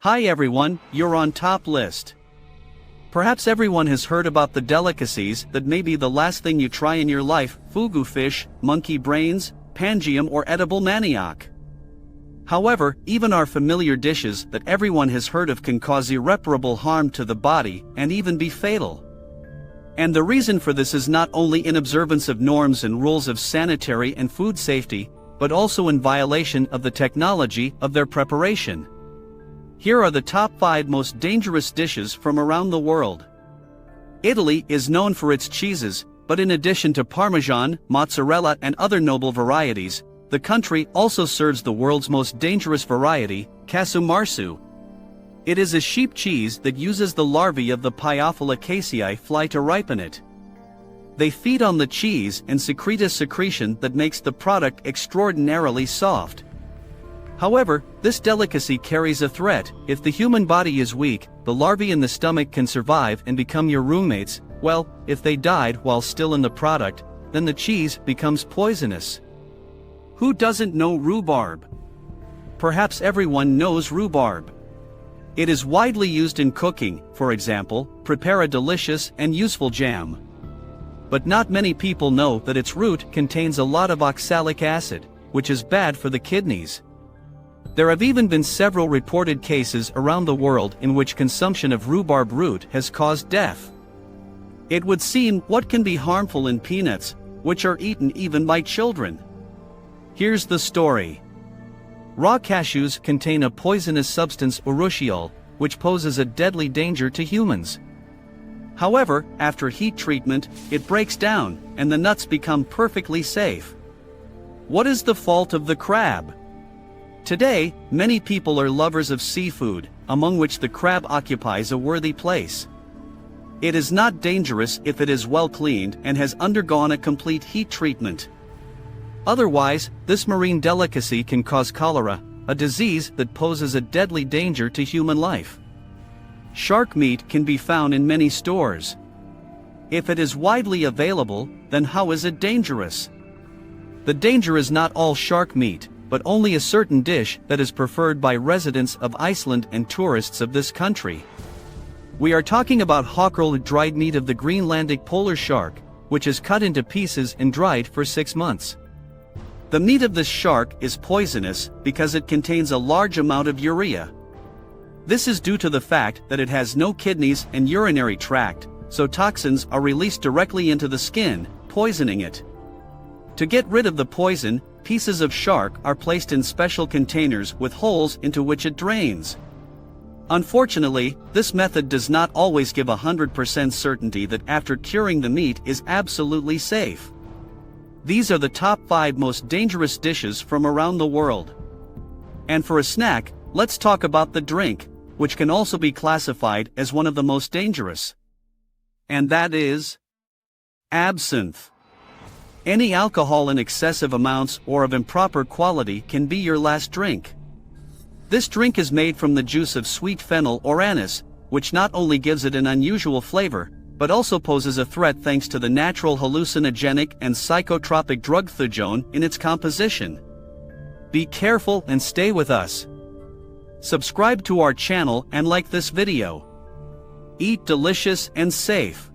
Hi everyone, you're on top list. Perhaps everyone has heard about the delicacies that may be the last thing you try in your life: fugu fish, monkey brains, pangium, or edible manioc. However, even our familiar dishes that everyone has heard of can cause irreparable harm to the body and even be fatal. And the reason for this is not only in observance of norms and rules of sanitary and food safety, but also in violation of the technology of their preparation. Here are the top 5 most dangerous dishes from around the world. Italy is known for its cheeses, but in addition to Parmesan, mozzarella, and other noble varieties, the country also serves the world's most dangerous variety, casu marzu. It is a sheep cheese that uses the larvae of the Pyophila caseae fly to ripen it. They feed on the cheese and secrete a secretion that makes the product extraordinarily soft. However, this delicacy carries a threat. If the human body is weak, the larvae in the stomach can survive and become your roommates. Well, if they died while still in the product, then the cheese becomes poisonous. Who doesn't know rhubarb? Perhaps everyone knows rhubarb. It is widely used in cooking. For example, prepare a delicious and useful jam. But not many people know that its root contains a lot of oxalic acid, which is bad for the kidneys. There have even been several reported cases around the world in which consumption of rhubarb root has caused death. It would seem what can be harmful in peanuts, which are eaten even by children. Here's the story. Raw cashews contain a poisonous substance, urushiol, which poses a deadly danger to humans. However, after heat treatment, it breaks down, and the nuts become perfectly safe. What is the fault of the crab? Today, many people are lovers of seafood, among which the crab occupies a worthy place. It is not dangerous if it is well cleaned and has undergone a complete heat treatment. Otherwise, this marine delicacy can cause cholera, a disease that poses a deadly danger to human life. Shark meat can be found in many stores. If it is widely available, then how is it dangerous? The danger is not all shark meat, but only a certain dish that is preferred by residents of Iceland and tourists of this country. We are talking about hockerel, dried meat of the Greenlandic polar shark, which is cut into pieces and dried for 6 months. The meat of this shark is poisonous because it contains a large amount of urea. This is due to the fact that it has no kidneys and urinary tract, so toxins are released directly into the skin, poisoning it. To get rid of the poison, pieces of shark are placed in special containers with holes into which it drains. Unfortunately, this method does not always give 100% certainty that after curing the meat is absolutely safe. These are the top 5 most dangerous dishes from around the world. And for a snack, let's talk about the drink, which can also be classified as one of the most dangerous. And that is absinthe. Any alcohol in excessive amounts or of improper quality can be your last drink. This drink is made from the juice of sweet fennel or anise, which not only gives it an unusual flavor, but also poses a threat thanks to the natural hallucinogenic and psychotropic drug thujone in its composition. Be careful and stay with us. Subscribe to our channel and like this video. Eat delicious and safe.